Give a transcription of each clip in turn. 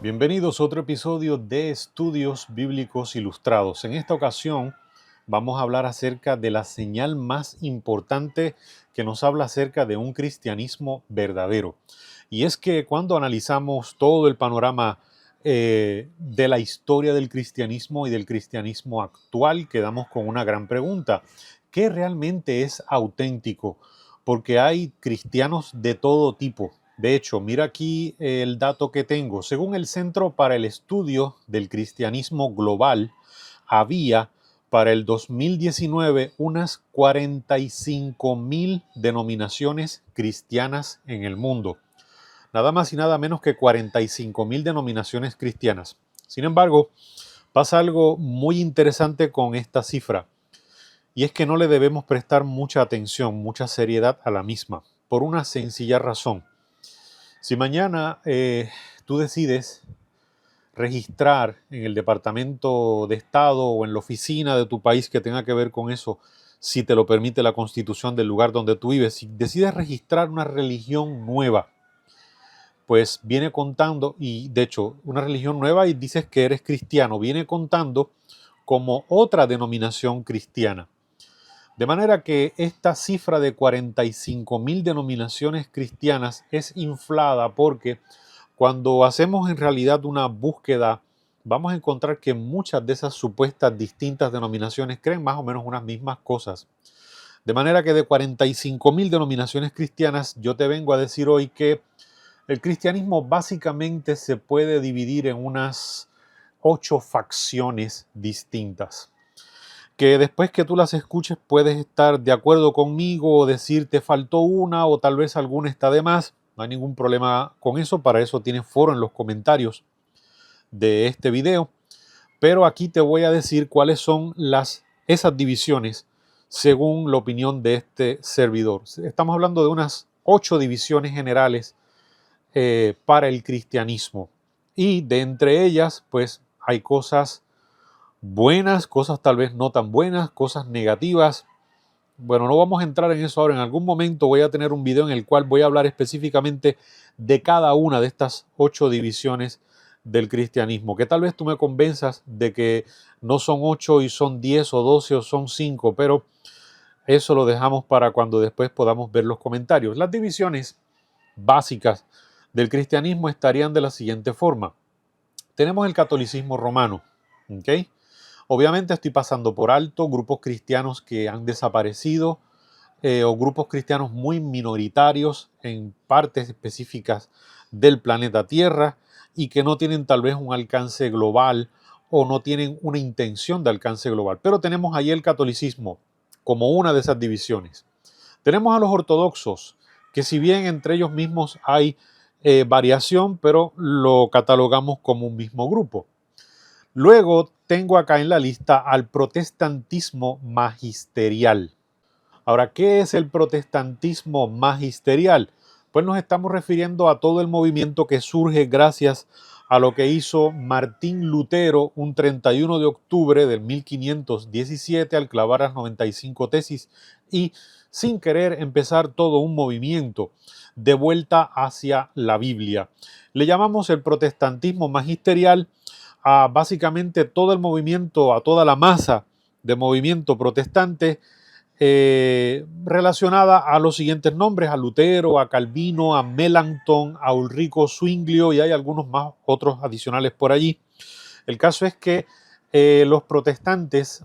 Bienvenidos a otro episodio de Estudios Bíblicos Ilustrados. En esta ocasión vamos a hablar acerca de la señal más importante que nos habla acerca de un cristianismo verdadero. Y es que cuando analizamos todo el panorama de la historia del cristianismo y del cristianismo actual, quedamos con una gran pregunta. ¿Qué realmente es auténtico? Porque hay cristianos de todo tipo. De hecho, mira aquí el dato que tengo. Según el Centro para el Estudio del Cristianismo Global, había para el 2019 unas 45.000 denominaciones cristianas en el mundo. Nada más y nada menos que 45.000 denominaciones cristianas. Sin embargo, pasa algo muy interesante con esta cifra, y es que no le debemos prestar mucha atención, mucha seriedad a la misma, por una sencilla razón. Si mañana tú decides registrar en el Departamento de Estado o en la oficina de tu país que tenga que ver con eso, si te lo permite la Constitución del lugar donde tú vives, si decides registrar una religión nueva, pues viene contando, y de hecho una religión nueva y dices que eres cristiano, viene contando como otra denominación cristiana. De manera que esta cifra de 45.000 denominaciones cristianas es inflada porque cuando hacemos en realidad una búsqueda, vamos a encontrar que muchas de esas supuestas distintas denominaciones creen más o menos unas mismas cosas. De manera que de 45.000 denominaciones cristianas, yo te vengo a decir hoy que el cristianismo básicamente se puede dividir en unas 8 facciones distintas, que después que tú las escuches puedes estar de acuerdo conmigo o decir te faltó una o tal vez alguna está de más. No hay ningún problema con eso, para eso tienes foro en los comentarios de este video. Pero aquí te voy a decir cuáles son esas divisiones según la opinión de este servidor. Estamos hablando de unas 8 divisiones generales para el cristianismo. Y de entre ellas, pues hay cosas buenas, cosas tal vez no tan buenas, cosas negativas. Bueno, no vamos a entrar en eso ahora. En algún momento voy a tener un video en el cual voy a hablar específicamente de cada una de estas 8 divisiones del cristianismo, que tal vez tú me convenzas de que no son 8 y son 10 o 12 o son 5, pero eso lo dejamos para cuando después podamos ver los comentarios. Las divisiones básicas del cristianismo estarían de la siguiente forma. Tenemos el catolicismo romano, ¿ok? Obviamente estoy pasando por alto grupos cristianos que han desaparecido o grupos cristianos muy minoritarios en partes específicas del planeta Tierra y que no tienen tal vez un alcance global o no tienen una intención de alcance global. Pero tenemos ahí el catolicismo como una de esas divisiones. Tenemos a los ortodoxos, que si bien entre ellos mismos hay variación, pero lo catalogamos como un mismo grupo. Luego tengo acá en la lista al protestantismo magisterial. Ahora, ¿qué es el protestantismo magisterial? Pues nos estamos refiriendo a todo el movimiento que surge gracias a lo que hizo Martín Lutero un 31 de octubre del 1517 al clavar las 95 tesis y sin querer empezar todo un movimiento de vuelta hacia la Biblia. Le llamamos el protestantismo magisterial a básicamente todo el movimiento, a toda la masa de movimiento protestante relacionada a los siguientes nombres: a Lutero, a Calvino, a Melanchthon, a Ulrico Zwinglio, y hay algunos más, otros adicionales por allí. El caso es que los protestantes,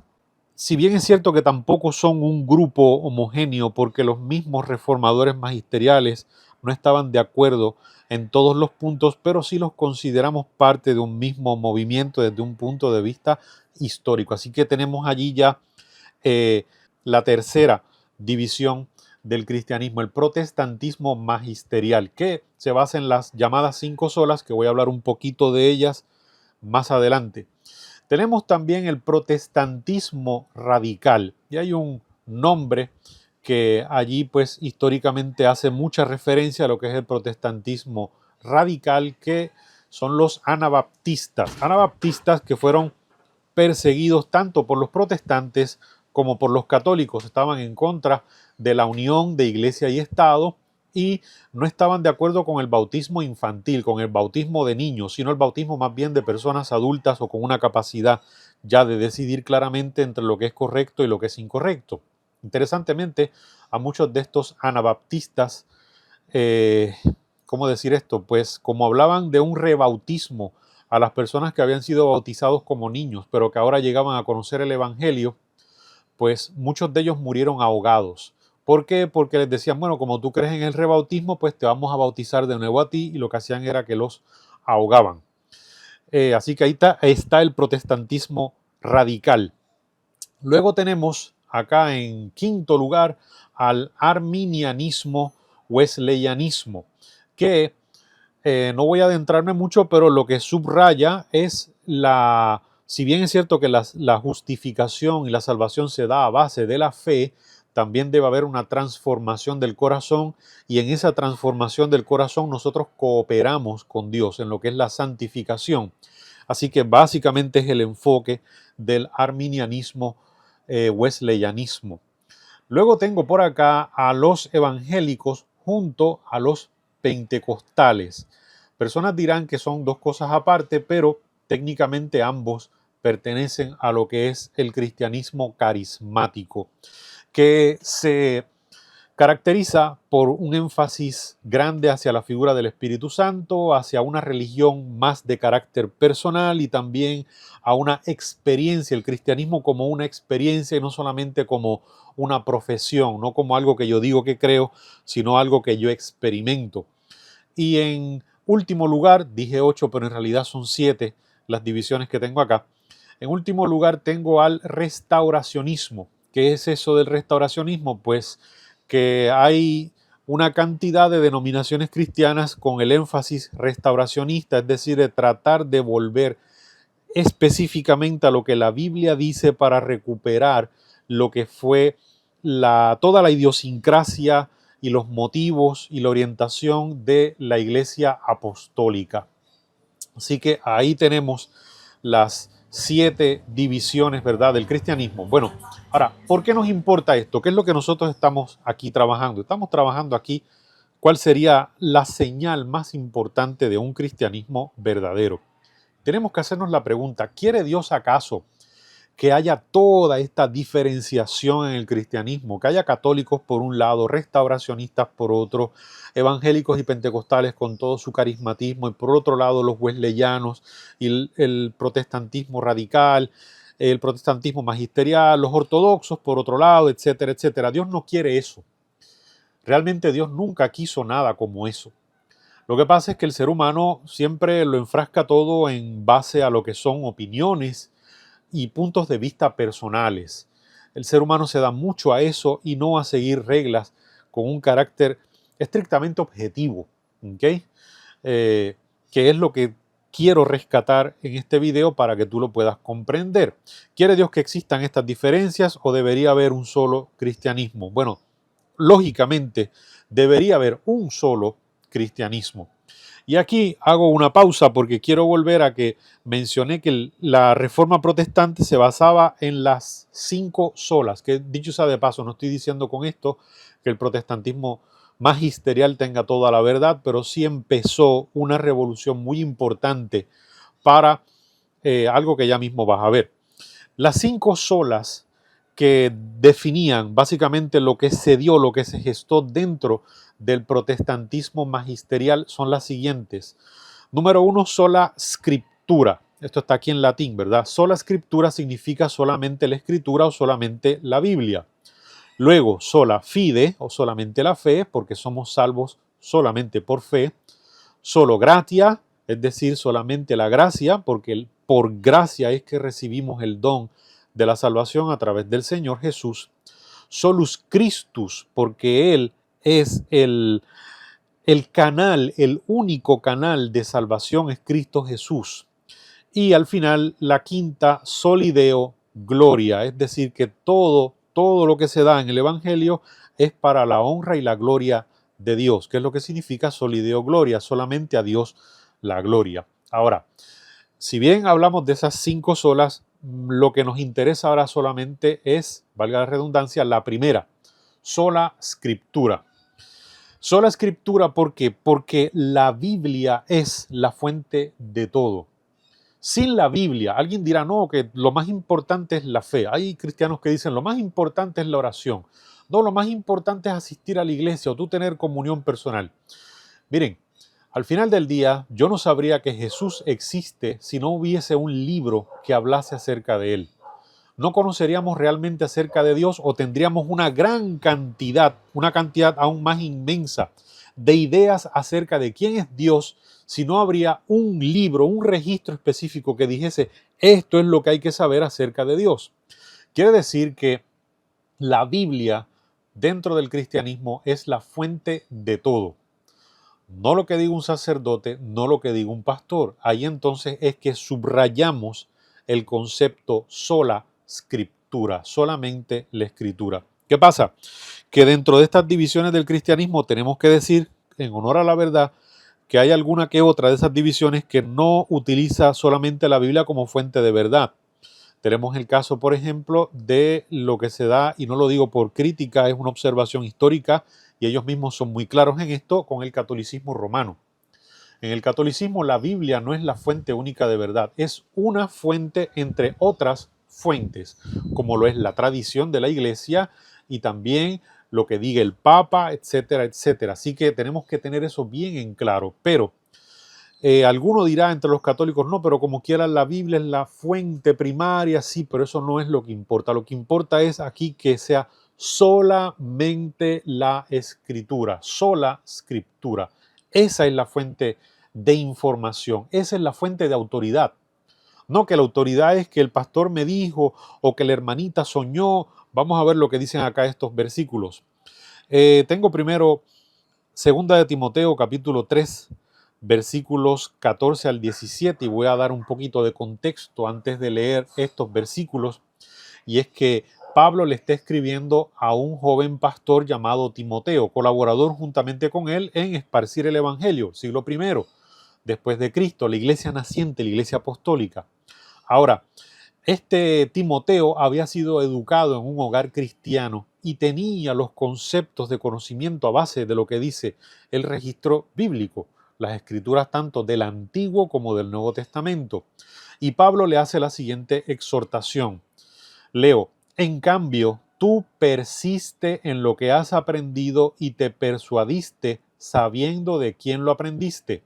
si bien es cierto que tampoco son un grupo homogéneo, porque los mismos reformadores magisteriales no estaban de acuerdo en todos los puntos, pero sí los consideramos parte de un mismo movimiento desde un punto de vista histórico. Así que tenemos allí ya eh, la tercera división del cristianismo, el protestantismo magisterial, que se basa en las llamadas 5 solas, que voy a hablar un poquito de ellas más adelante. Tenemos también el protestantismo radical, y hay un nombre que allí pues históricamente hace mucha referencia a lo que es el protestantismo radical, que son los anabaptistas que fueron perseguidos tanto por los protestantes como por los católicos. Estaban en contra de la unión de iglesia y Estado y no estaban de acuerdo con el bautismo infantil, con el bautismo de niños, sino el bautismo más bien de personas adultas o con una capacidad ya de decidir claramente entre lo que es correcto y lo que es incorrecto. Interesantemente, a muchos de estos anabaptistas, ¿cómo decir esto? Pues como hablaban de un rebautismo a las personas que habían sido bautizados como niños, pero que ahora llegaban a conocer el Evangelio, pues muchos de ellos murieron ahogados. ¿Por qué? Porque les decían, bueno, como tú crees en el rebautismo, pues te vamos a bautizar de nuevo a ti, y lo que hacían era que los ahogaban. Así que ahí está el protestantismo radical. Luego tenemos acá en quinto lugar al arminianismo wesleyanismo, que no voy a adentrarme mucho, pero lo que subraya es si bien es cierto que la justificación y la salvación se da a base de la fe, también debe haber una transformación del corazón, y en esa transformación del corazón nosotros cooperamos con Dios en lo que es la santificación. Así que básicamente es el enfoque del arminianismo wesleyanismo. Luego tengo por acá a los evangélicos junto a los pentecostales. Personas dirán que son dos cosas aparte, pero técnicamente ambos pertenecen a lo que es el cristianismo carismático, que se caracteriza por un énfasis grande hacia la figura del Espíritu Santo, hacia una religión más de carácter personal y también a una experiencia, el cristianismo como una experiencia y no solamente como una profesión, no como algo que yo digo que creo, sino algo que yo experimento. Y en último lugar, dije 8, pero en realidad son 7 las divisiones que tengo acá. En último lugar tengo al restauracionismo. ¿Qué es eso del restauracionismo? Pues que hay una cantidad de denominaciones cristianas con el énfasis restauracionista, es decir, de tratar de volver específicamente a lo que la Biblia dice para recuperar lo que fue toda la idiosincrasia y los motivos y la orientación de la Iglesia apostólica. Así que ahí tenemos las 7 divisiones, ¿verdad?, del cristianismo. Bueno, ahora, ¿por qué nos importa esto? ¿Qué es lo que nosotros estamos aquí trabajando? Estamos trabajando aquí cuál sería la señal más importante de un cristianismo verdadero. Tenemos que hacernos la pregunta, ¿quiere Dios acaso que haya toda esta diferenciación en el cristianismo, que haya católicos por un lado, restauracionistas por otro, evangélicos y pentecostales con todo su carismatismo, y por otro lado los wesleyanos y el protestantismo radical, el protestantismo magisterial, los ortodoxos por otro lado, etcétera, etcétera? Dios no quiere eso. Realmente Dios nunca quiso nada como eso. Lo que pasa es que el ser humano siempre lo enfrasca todo en base a lo que son opiniones y puntos de vista personales. El ser humano se da mucho a eso y no a seguir reglas con un carácter estrictamente objetivo, ¿ok? Que es lo que quiero rescatar en este video para que tú lo puedas comprender. ¿Quiere Dios que existan estas diferencias o debería haber un solo cristianismo? Bueno, lógicamente debería haber un solo cristianismo. Y aquí hago una pausa porque quiero volver a que mencioné que la reforma protestante se basaba en las 5 solas, que dicho sea de paso, no estoy diciendo con esto que el protestantismo magisterial tenga toda la verdad, pero sí empezó una revolución muy importante para algo que ya mismo vas a ver. Las 5 solas que definían básicamente lo que se dio, lo que se gestó dentro del protestantismo magisterial son las siguientes. Número 1, sola scriptura. Esto está aquí en latín, ¿verdad? Sola scriptura significa solamente la escritura o solamente la Biblia. Luego, sola fide o solamente la fe, porque somos salvos solamente por fe. Solo gratia, es decir, solamente la gracia, porque por gracia es que recibimos el don de la salvación a través del Señor Jesús. Solus Christus, porque Él es el canal, el único canal de salvación es Cristo Jesús. Y al final, la quinta, soli Deo gloria, es decir, que todo lo que se da en el Evangelio es para la honra y la gloria de Dios. ¿Qué es lo que significa soli Deo gloria? Solamente a Dios la gloria. Ahora, si bien hablamos de esas 5 solas, lo que nos interesa ahora solamente es, valga la redundancia, la primera, sola scriptura. Sola escritura, ¿por qué? Porque la Biblia es la fuente de todo. Sin la Biblia, alguien dirá, no, que lo más importante es la fe. Hay cristianos que dicen, lo más importante es la oración. No, lo más importante es asistir a la iglesia o tú tener comunión personal. Miren, al final del día, yo no sabría que Jesús existe si no hubiese un libro que hablase acerca de él. No conoceríamos realmente acerca de Dios o tendríamos una gran cantidad, una cantidad aún más inmensa de ideas acerca de quién es Dios si no habría un libro, un registro específico que dijese esto es lo que hay que saber acerca de Dios. Quiere decir que la Biblia dentro del cristianismo es la fuente de todo. No lo que diga un sacerdote, no lo que diga un pastor. Ahí entonces es que subrayamos el concepto sola scriptura, solamente la escritura. ¿Qué pasa? Que dentro de estas divisiones del cristianismo tenemos que decir, en honor a la verdad, que hay alguna que otra de esas divisiones que no utiliza solamente la Biblia como fuente de verdad. Tenemos el caso, por ejemplo, de lo que se da, y no lo digo por crítica, es una observación histórica, y ellos mismos son muy claros en esto, con el catolicismo romano. En el catolicismo la Biblia no es la fuente única de verdad, es una fuente entre otras fuentes, como lo es la tradición de la iglesia y también lo que diga el Papa, etcétera, etcétera. Así que tenemos que tener eso bien en claro. Pero alguno dirá entre los católicos, no, pero como quiera la Biblia es la fuente primaria, sí, pero eso no es lo que importa. Lo que importa es aquí que sea solamente la escritura, sola escritura. Esa es la fuente de información, esa es la fuente de autoridad. No que la autoridad es que el pastor me dijo o que la hermanita soñó. Vamos a ver lo que dicen acá estos versículos. Tengo primero segunda de Timoteo capítulo 3 versículos 14 al 17 y voy a dar un poquito de contexto antes de leer estos versículos, y es que Pablo le está escribiendo a un joven pastor llamado Timoteo, colaborador juntamente con él en esparcir el evangelio, siglo I después de Cristo, la iglesia naciente, la iglesia apostólica. Ahora, este Timoteo había sido educado en un hogar cristiano y tenía los conceptos de conocimiento a base de lo que dice el registro bíblico, las escrituras tanto del Antiguo como del Nuevo Testamento. Y Pablo le hace la siguiente exhortación. Leo, en cambio, tú persiste en lo que has aprendido y te persuadiste sabiendo de quién lo aprendiste,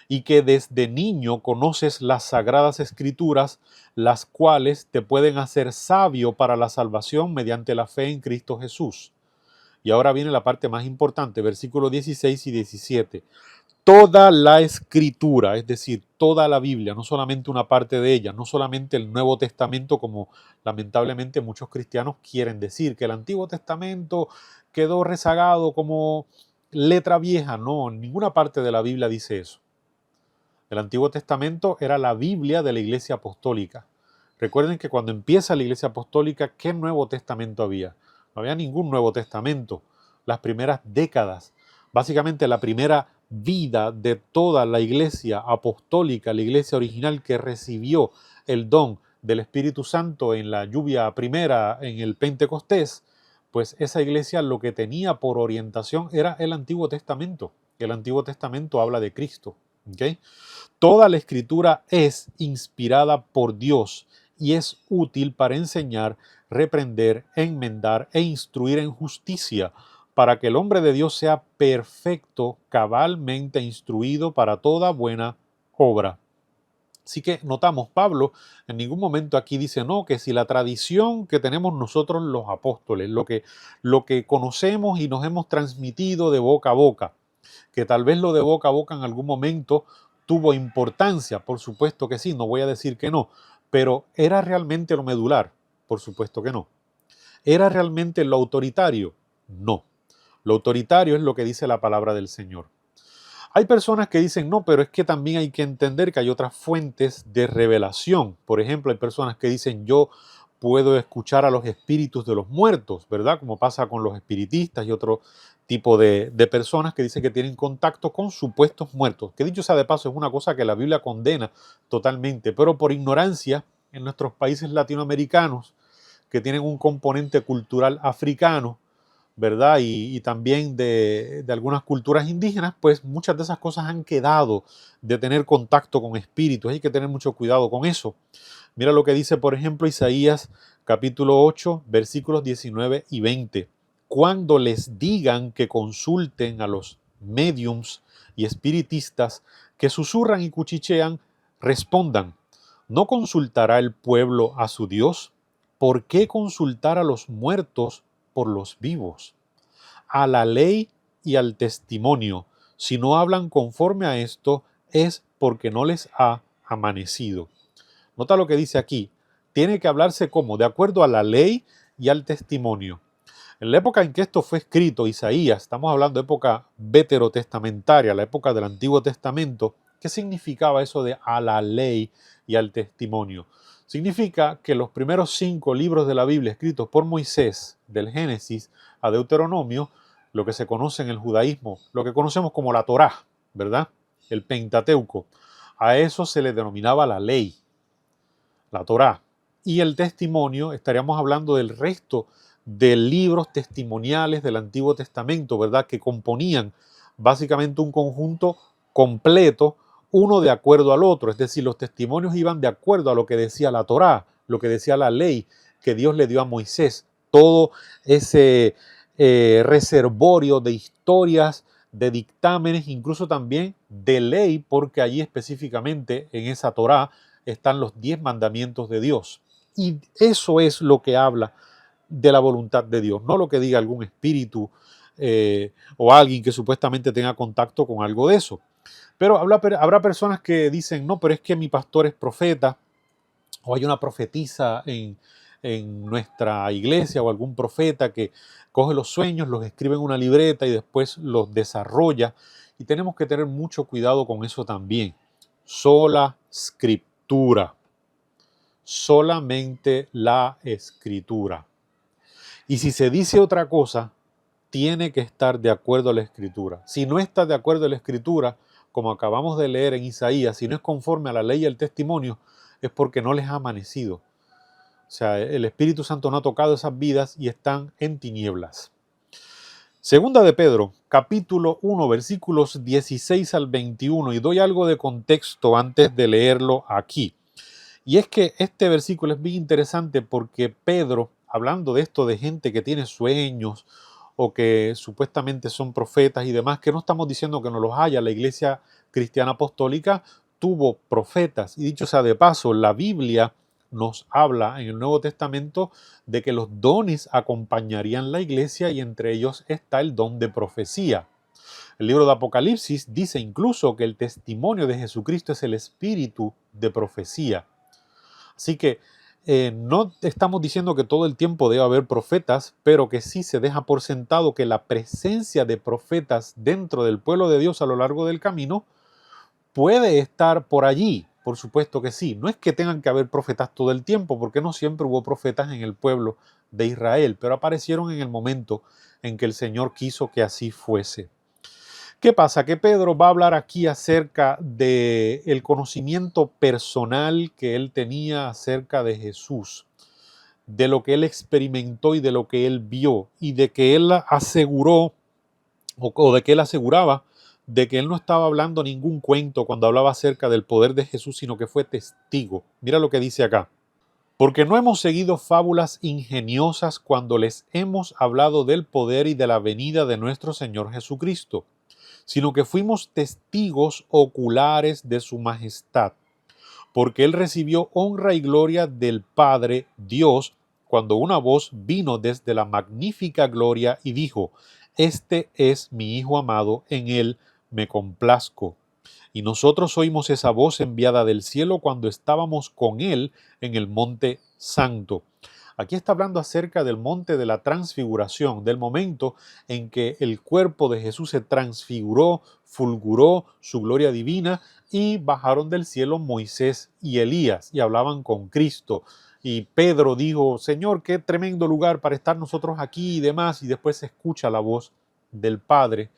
y que desde niño conoces las sagradas escrituras, las cuales te pueden hacer sabio para la salvación mediante la fe en Cristo Jesús. Y ahora viene la parte más importante, versículos 16 y 17. Toda la escritura, es decir, toda la Biblia, no solamente una parte de ella, no solamente el Nuevo Testamento, como lamentablemente muchos cristianos quieren decir, que el Antiguo Testamento quedó rezagado como letra vieja. No, en ninguna parte de la Biblia dice eso. El Antiguo Testamento era la Biblia de la Iglesia Apostólica. Recuerden que cuando empieza la Iglesia Apostólica, ¿qué Nuevo Testamento había? No había ningún Nuevo Testamento. Las primeras décadas, básicamente la primera vida de toda la Iglesia Apostólica, la Iglesia original que recibió el don del Espíritu Santo en la lluvia primera, en el Pentecostés, pues esa iglesia lo que tenía por orientación era el Antiguo Testamento. El Antiguo Testamento habla de Cristo. ¿Okay? Toda la escritura es inspirada por Dios y es útil para enseñar, reprender, enmendar e instruir en justicia, para que el hombre de Dios sea perfecto, cabalmente instruido para toda buena obra. Así que notamos, Pablo en ningún momento aquí dice, no, que si la tradición que tenemos nosotros los apóstoles, lo que conocemos y nos hemos transmitido de boca a boca, que tal vez lo de boca a boca en algún momento tuvo importancia, por supuesto que sí, no voy a decir que no, pero ¿era realmente lo medular? Por supuesto que no. ¿Era realmente lo autoritario? No. Lo autoritario es lo que dice la palabra del Señor. Hay personas que dicen, no, pero es que también hay que entender que hay otras fuentes de revelación. Por ejemplo, hay personas que dicen, yo puedo escuchar a los espíritus de los muertos, ¿verdad? Como pasa con los espiritistas y otro tipo de personas que dicen que tienen contacto con supuestos muertos. Que dicho sea de paso, es una cosa que la Biblia condena totalmente, pero por ignorancia en nuestros países latinoamericanos, que tienen un componente cultural africano, ¿verdad? Y también de algunas culturas indígenas, pues muchas de esas cosas han quedado de tener contacto con espíritus. Hay que tener mucho cuidado con eso. Mira lo que dice, por ejemplo, Isaías capítulo 8, versículos 19 y 20. Cuando les digan que consulten a los médiums y espiritistas que susurran y cuchichean, respondan, ¿no consultará el pueblo a su Dios? ¿Por qué consultar a los muertos por los vivos? A la ley y al testimonio. Si no hablan conforme a esto, es porque no les ha amanecido. Nota lo que dice aquí. Tiene que hablarse como, de acuerdo a la ley y al testimonio. En la época en que esto fue escrito, Isaías, estamos hablando de época veterotestamentaria, la época del Antiguo Testamento. ¿Qué significaba eso de a la ley y al testimonio? Significa que los primeros 5 libros de la Biblia escritos por Moisés, del Génesis a Deuteronomio, lo que se conoce en el judaísmo, lo que conocemos como la Torá, ¿verdad? El Pentateuco. A eso se le denominaba la ley, la Torá. Y el testimonio, estaríamos hablando del resto de libros testimoniales del Antiguo Testamento, ¿verdad? Que componían básicamente un conjunto completo, uno de acuerdo al otro. Es decir, los testimonios iban de acuerdo a lo que decía la Torá, lo que decía la ley que Dios le dio a Moisés. Todo ese reservorio de historias, de dictámenes, incluso también de ley, porque allí específicamente en esa Torá están los 10 mandamientos de Dios. Y eso es lo que habla de la voluntad de Dios, no lo que diga algún espíritu o alguien que supuestamente tenga contacto con algo de eso. Pero habrá personas que dicen, no, pero es que mi pastor es profeta, o hay una profetisa en nuestra iglesia, o algún profeta que coge los sueños, los escribe en una libreta y después los desarrolla. Y tenemos que tener mucho cuidado con eso también. Sola escritura. Solamente la escritura. Y si se dice otra cosa, tiene que estar de acuerdo a la escritura. Si no está de acuerdo a la escritura, como acabamos de leer en Isaías, si no es conforme a la ley y al testimonio, es porque no les ha amanecido. O sea, el Espíritu Santo no ha tocado esas vidas y están en tinieblas. Segunda de Pedro, capítulo 1, versículos 16 al 21, y doy algo de contexto antes de leerlo aquí. Y es que este versículo es bien interesante porque Pedro, hablando de esto de gente que tiene sueños o que supuestamente son profetas y demás, que no estamos diciendo que no los haya, la iglesia cristiana apostólica tuvo profetas. Y dicho sea de paso, la Biblia nos habla en el Nuevo Testamento de que los dones acompañarían la iglesia y entre ellos está el don de profecía. El libro de Apocalipsis dice incluso que el testimonio de Jesucristo es el espíritu de profecía. Así que no estamos diciendo que todo el tiempo debe haber profetas, pero que sí se deja por sentado que la presencia de profetas dentro del pueblo de Dios a lo largo del camino puede estar por allí. Por supuesto que sí. No es que tengan que haber profetas todo el tiempo, porque no siempre hubo profetas en el pueblo de Israel, pero aparecieron en el momento en que el Señor quiso que así fuese. ¿Qué pasa? Que Pedro va a hablar aquí acerca del conocimiento personal que él tenía acerca de Jesús, de lo que él experimentó y de lo que él vio, y de que él aseguró, o de que él aseguraba, de que él no estaba hablando ningún cuento cuando hablaba acerca del poder de Jesús, sino que fue testigo. Mira lo que dice acá. Porque no hemos seguido fábulas ingeniosas cuando les hemos hablado del poder y de la venida de nuestro Señor Jesucristo, sino que fuimos testigos oculares de su majestad, porque él recibió honra y gloria del Padre Dios cuando una voz vino desde la magnífica gloria y dijo, este es mi Hijo amado, en él me complazco. Y nosotros oímos esa voz enviada del cielo cuando estábamos con él en el monte santo. Aquí está hablando acerca del monte de la transfiguración, del momento en que el cuerpo de Jesús se transfiguró, fulguró su gloria divina y bajaron del cielo Moisés y Elías y hablaban con Cristo. Y Pedro dijo, Señor, qué tremendo lugar para estar nosotros aquí y demás. Y después se escucha la voz del Padre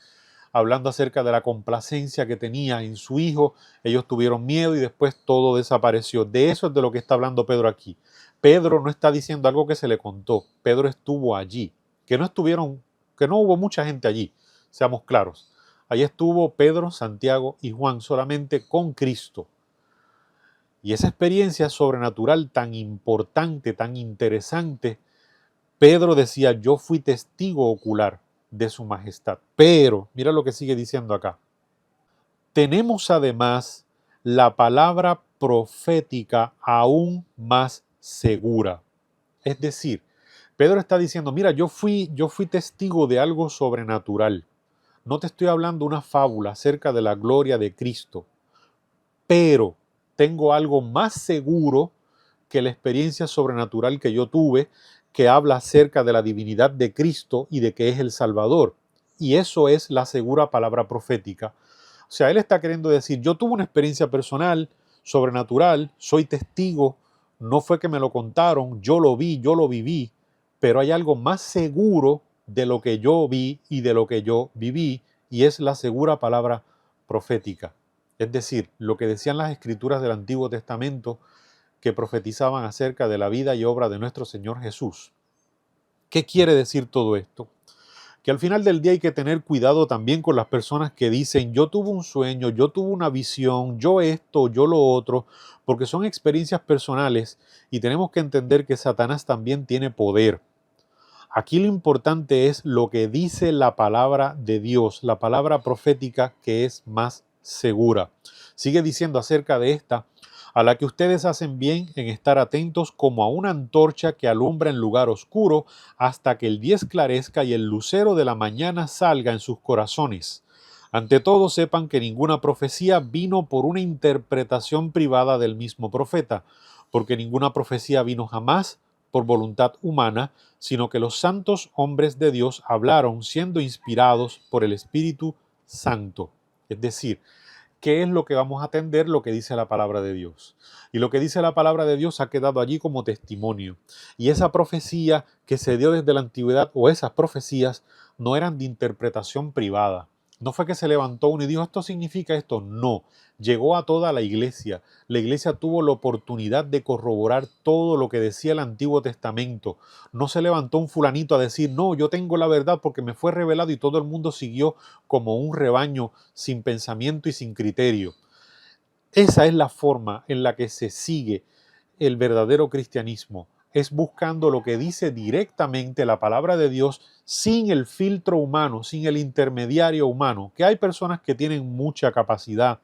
hablando acerca de la complacencia que tenía en su hijo. Ellos tuvieron miedo y después todo desapareció. De eso es de lo que está hablando Pedro aquí. Pedro no está diciendo algo que se le contó. Pedro estuvo allí. Que no estuvieron que no hubo mucha gente allí, seamos claros. Allí estuvo Pedro, Santiago y Juan solamente con Cristo. Y esa experiencia sobrenatural tan importante, tan interesante, Pedro decía, yo fui testigo ocular de su majestad. Pero, mira lo que sigue diciendo acá. Tenemos además la palabra profética aún más segura. Es decir, Pedro está diciendo, mira, yo fui testigo de algo sobrenatural. No te estoy hablando una fábula acerca de la gloria de Cristo, pero tengo algo más seguro que la experiencia sobrenatural que yo tuve, que habla acerca de la divinidad de Cristo y de que es el Salvador. Y eso es la segura palabra profética. O sea, él está queriendo decir, yo tuve una experiencia personal, sobrenatural, soy testigo, no fue que me lo contaron, yo lo vi, yo lo viví, pero hay algo más seguro de lo que yo vi y de lo que yo viví, y es la segura palabra profética. Es decir, lo que decían las escrituras del Antiguo Testamento que profetizaban acerca de la vida y obra de nuestro Señor Jesús. ¿Qué quiere decir todo esto? Que al final del día hay que tener cuidado también con las personas que dicen yo tuve un sueño, yo tuve una visión, yo esto, yo lo otro, porque son experiencias personales y tenemos que entender que Satanás también tiene poder. Aquí lo importante es lo que dice la palabra de Dios, la palabra profética que es más segura. Sigue diciendo acerca de esta, a la que ustedes hacen bien en estar atentos como a una antorcha que alumbra en lugar oscuro hasta que el día esclarezca y el lucero de la mañana salga en sus corazones. Ante todo sepan que ninguna profecía vino por una interpretación privada del mismo profeta, porque ninguna profecía vino jamás por voluntad humana, sino que los santos hombres de Dios hablaron siendo inspirados por el Espíritu Santo. Es decir, ¿qué es lo que vamos a atender? Lo que dice la palabra de Dios. Y lo que dice la palabra de Dios ha quedado allí como testimonio. Y esa profecía que se dio desde la antigüedad, o esas profecías, no eran de interpretación privada. No fue que se levantó uno y dijo, esto significa esto. No, llegó a toda la iglesia. La iglesia tuvo la oportunidad de corroborar todo lo que decía el Antiguo Testamento. No se levantó un fulanito a decir, no, yo tengo la verdad porque me fue revelado, y todo el mundo siguió como un rebaño sin pensamiento y sin criterio. Esa es la forma en la que se sigue el verdadero cristianismo. Es buscando lo que dice directamente la palabra de Dios sin el filtro humano, sin el intermediario humano. Que hay personas que tienen mucha capacidad,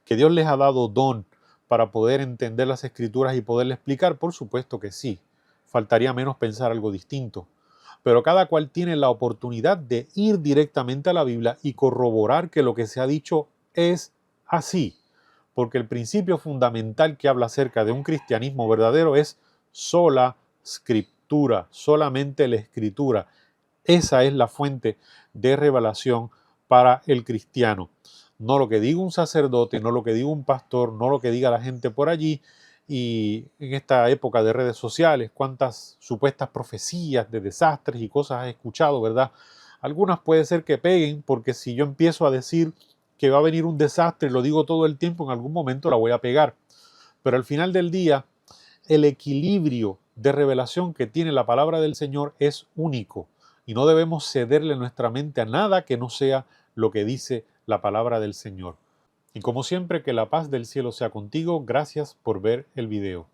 que Dios les ha dado don para poder entender las escrituras y poderle explicar. Por supuesto que sí. Faltaría menos pensar algo distinto. Pero cada cual tiene la oportunidad de ir directamente a la Biblia y corroborar que lo que se ha dicho es así. Porque el principio fundamental que habla acerca de un cristianismo verdadero es sola scriptura, solamente la escritura. Esa es la fuente de revelación para el cristiano. No lo que diga un sacerdote, no lo que diga un pastor, no lo que diga la gente por allí. Y en esta época de redes sociales, cuántas supuestas profecías de desastres y cosas has escuchado, ¿verdad? Algunas puede ser que peguen, porque si yo empiezo a decir que va a venir un desastre y lo digo todo el tiempo, en algún momento la voy a pegar. Pero al final del día, el equilibrio de revelación que tiene la palabra del Señor es único y no debemos cederle nuestra mente a nada que no sea lo que dice la palabra del Señor. Y como siempre, que la paz del cielo sea contigo. Gracias por ver el video.